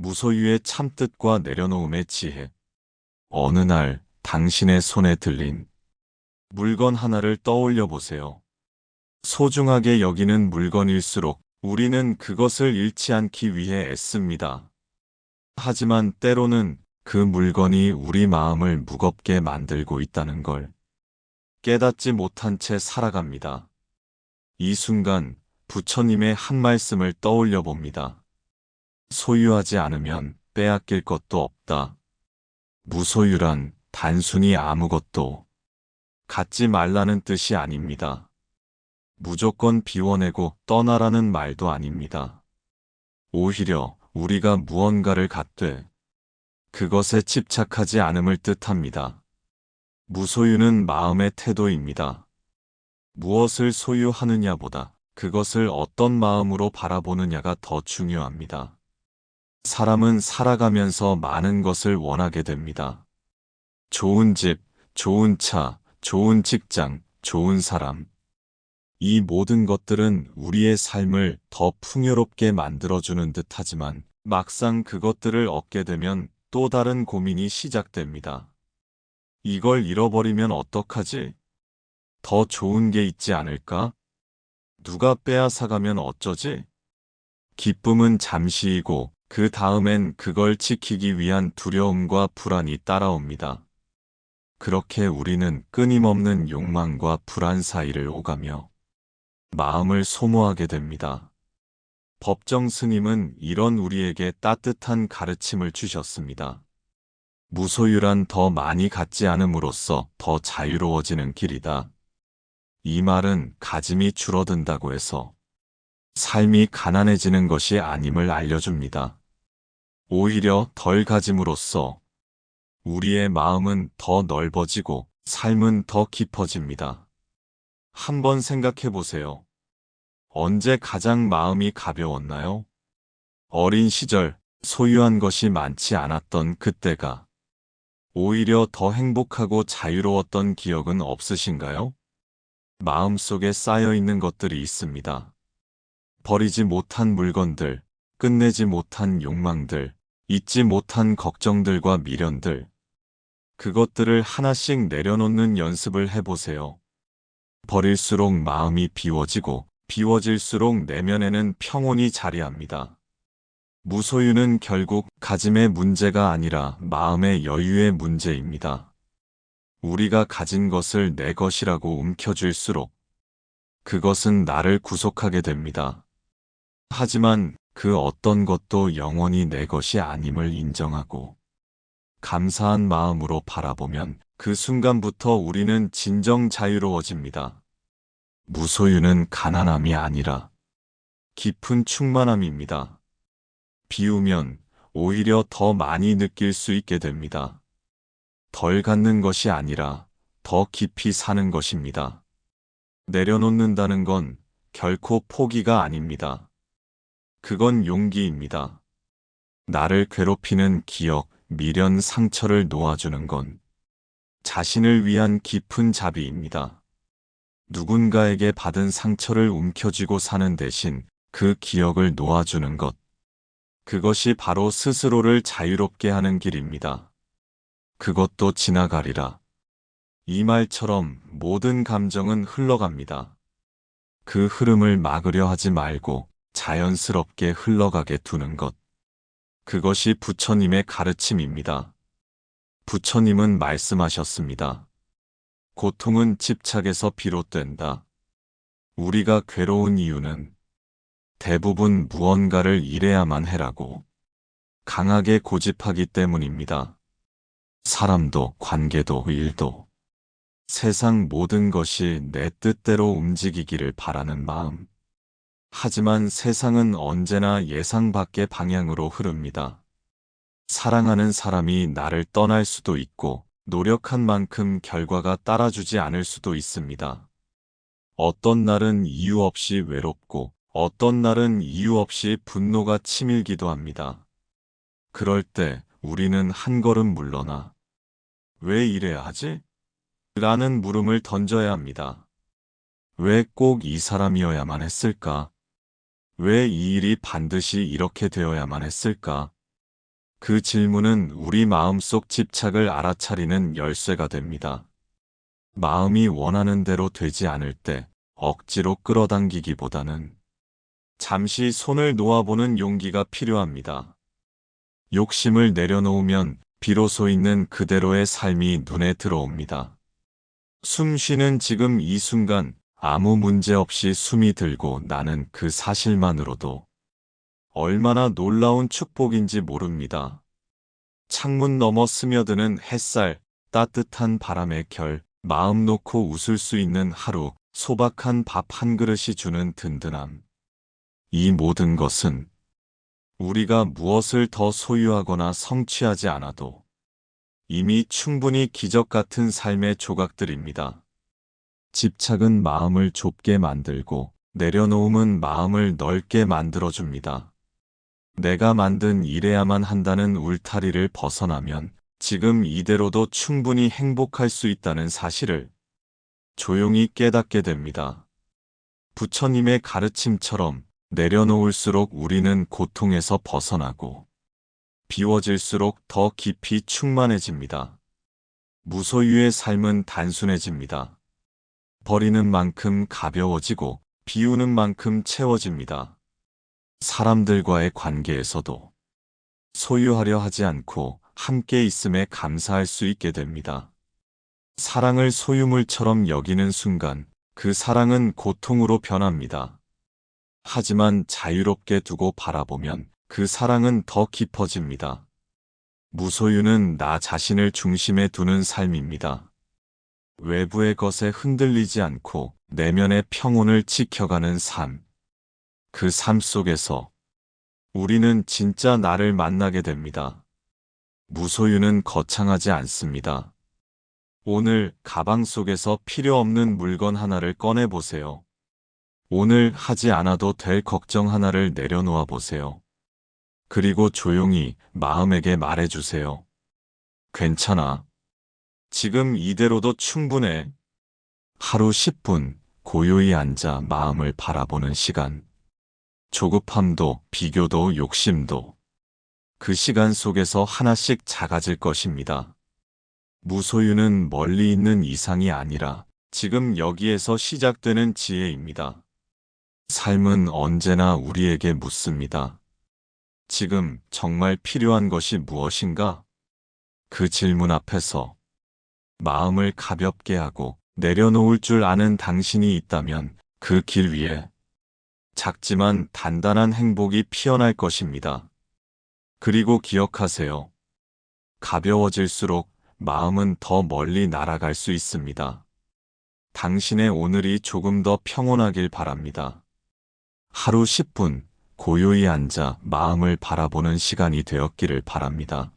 무소유의 참뜻과 내려놓음의 지혜. 어느 날 당신의 손에 들린 물건 하나를 떠올려 보세요. 소중하게 여기는 물건일수록 우리는 그것을 잃지 않기 위해 애씁니다. 하지만 때로는 그 물건이 우리 마음을 무겁게 만들고 있다는 걸 깨닫지 못한 채 살아갑니다. 이 순간 부처님의 한 말씀을 떠올려 봅니다. 소유하지 않으면 빼앗길 것도 없다. 무소유란 단순히 아무것도 갖지 말라는 뜻이 아닙니다. 무조건 비워내고 떠나라는 말도 아닙니다. 오히려 우리가 무언가를 갖되 그것에 집착하지 않음을 뜻합니다. 무소유는 마음의 태도입니다. 무엇을 소유하느냐보다 그것을 어떤 마음으로 바라보느냐가 더 중요합니다. 사람은 살아가면서 많은 것을 원하게 됩니다. 좋은 집, 좋은 차, 좋은 직장, 좋은 사람. 이 모든 것들은 우리의 삶을 더 풍요롭게 만들어주는 듯 하지만 막상 그것들을 얻게 되면 또 다른 고민이 시작됩니다. 이걸 잃어버리면 어떡하지? 더 좋은 게 있지 않을까? 누가 빼앗아가면 어쩌지? 기쁨은 잠시이고 그 다음엔 그걸 지키기 위한 두려움과 불안이 따라옵니다. 그렇게 우리는 끊임없는 욕망과 불안 사이를 오가며 마음을 소모하게 됩니다. 법정 스님은 이런 우리에게 따뜻한 가르침을 주셨습니다. 무소유란 더 많이 갖지 않음으로써 더 자유로워지는 길이다. 이 말은 가짐이 줄어든다고 해서 삶이 가난해지는 것이 아님을 알려줍니다. 오히려 덜 가짐으로써 우리의 마음은 더 넓어지고 삶은 더 깊어집니다. 한번 생각해 보세요. 언제 가장 마음이 가벼웠나요? 어린 시절 소유한 것이 많지 않았던 그때가 오히려 더 행복하고 자유로웠던 기억은 없으신가요? 마음속에 쌓여 있는 것들이 있습니다. 버리지 못한 물건들, 끝내지 못한 욕망들, 잊지 못한 걱정들과 미련들. 그것들을 하나씩 내려놓는 연습을 해보세요. 버릴수록 마음이 비워지고 비워질수록 내면에는 평온이 자리합니다. 무소유는 결국 가짐의 문제가 아니라 마음의 여유의 문제입니다. 우리가 가진 것을 내 것이라고 움켜쥘수록 그것은 나를 구속하게 됩니다. 하지만 그 어떤 것도 영원히 내 것이 아님을 인정하고 감사한 마음으로 바라보면 그 순간부터 우리는 진정 자유로워집니다. 무소유는 가난함이 아니라 깊은 충만함입니다. 비우면 오히려 더 많이 느낄 수 있게 됩니다. 덜 갖는 것이 아니라 더 깊이 사는 것입니다. 내려놓는다는 건 결코 포기가 아닙니다. 그건 용기입니다. 나를 괴롭히는 기억, 미련, 상처를 놓아주는 건 자신을 위한 깊은 자비입니다. 누군가에게 받은 상처를 움켜쥐고 사는 대신 그 기억을 놓아주는 것. 그것이 바로 스스로를 자유롭게 하는 길입니다. 그것도 지나가리라. 이 말처럼 모든 감정은 흘러갑니다. 그 흐름을 막으려 하지 말고 자연스럽게 흘러가게 두는 것. 그것이 부처님의 가르침입니다. 부처님은 말씀하셨습니다. 고통은 집착에서 비롯된다. 우리가 괴로운 이유는 대부분 무언가를 잃어야만 해라고 강하게 고집하기 때문입니다. 사람도 관계도 일도 세상 모든 것이 내 뜻대로 움직이기를 바라는 마음. 하지만 세상은 언제나 예상 밖의 방향으로 흐릅니다. 사랑하는 사람이 나를 떠날 수도 있고 노력한 만큼 결과가 따라주지 않을 수도 있습니다. 어떤 날은 이유 없이 외롭고 어떤 날은 이유 없이 분노가 치밀기도 합니다. 그럴 때 우리는 한 걸음 물러나 왜 이래야 하지? 라는 물음을 던져야 합니다. 왜 꼭 이 사람이어야만 했을까? 왜 이 일이 반드시 이렇게 되어야만 했을까? 그 질문은 우리 마음속 집착을 알아차리는 열쇠가 됩니다. 마음이 원하는 대로 되지 않을 때 억지로 끌어당기기보다는 잠시 손을 놓아보는 용기가 필요합니다. 욕심을 내려놓으면 비로소 있는 그대로의 삶이 눈에 들어옵니다. 숨 쉬는 지금 이 순간 아무 문제 없이 숨이 들고 나는 그 사실만으로도 얼마나 놀라운 축복인지 모릅니다. 창문 너머 스며드는 햇살, 따뜻한 바람의 결, 마음 놓고 웃을 수 있는 하루, 소박한 밥 한 그릇이 주는 든든함. 이 모든 것은 우리가 무엇을 더 소유하거나 성취하지 않아도 이미 충분히 기적 같은 삶의 조각들입니다. 집착은 마음을 좁게 만들고 내려놓음은 마음을 넓게 만들어줍니다. 내가 만든 이래야만 한다는 울타리를 벗어나면 지금 이대로도 충분히 행복할 수 있다는 사실을 조용히 깨닫게 됩니다. 부처님의 가르침처럼 내려놓을수록 우리는 고통에서 벗어나고 비워질수록 더 깊이 충만해집니다. 무소유의 삶은 단순해집니다. 버리는 만큼 가벼워지고 비우는 만큼 채워집니다. 사람들과의 관계에서도 소유하려 하지 않고 함께 있음에 감사할 수 있게 됩니다. 사랑을 소유물처럼 여기는 순간 그 사랑은 고통으로 변합니다. 하지만 자유롭게 두고 바라보면 그 사랑은 더 깊어집니다. 무소유는 나 자신을 중심에 두는 삶입니다. 외부의 것에 흔들리지 않고 내면의 평온을 지켜가는 삶. 그 삶 속에서 우리는 진짜 나를 만나게 됩니다. 무소유는 거창하지 않습니다. 오늘 가방 속에서 필요 없는 물건 하나를 꺼내보세요. 오늘 하지 않아도 될 걱정 하나를 내려놓아 보세요. 그리고 조용히 마음에게 말해주세요. 괜찮아. 지금 이대로도 충분해. 하루 10분 고요히 앉아 마음을 바라보는 시간. 조급함도 비교도 욕심도 그 시간 속에서 하나씩 작아질 것입니다. 무소유는 멀리 있는 이상이 아니라 지금 여기에서 시작되는 지혜입니다. 삶은 언제나 우리에게 묻습니다. 지금 정말 필요한 것이 무엇인가? 그 질문 앞에서 마음을 가볍게 하고 내려놓을 줄 아는 당신이 있다면 그 길 위에 작지만 단단한 행복이 피어날 것입니다. 그리고 기억하세요. 가벼워질수록 마음은 더 멀리 날아갈 수 있습니다. 당신의 오늘이 조금 더 평온하길 바랍니다. 하루 10분 고요히 앉아 마음을 바라보는 시간이 되었기를 바랍니다.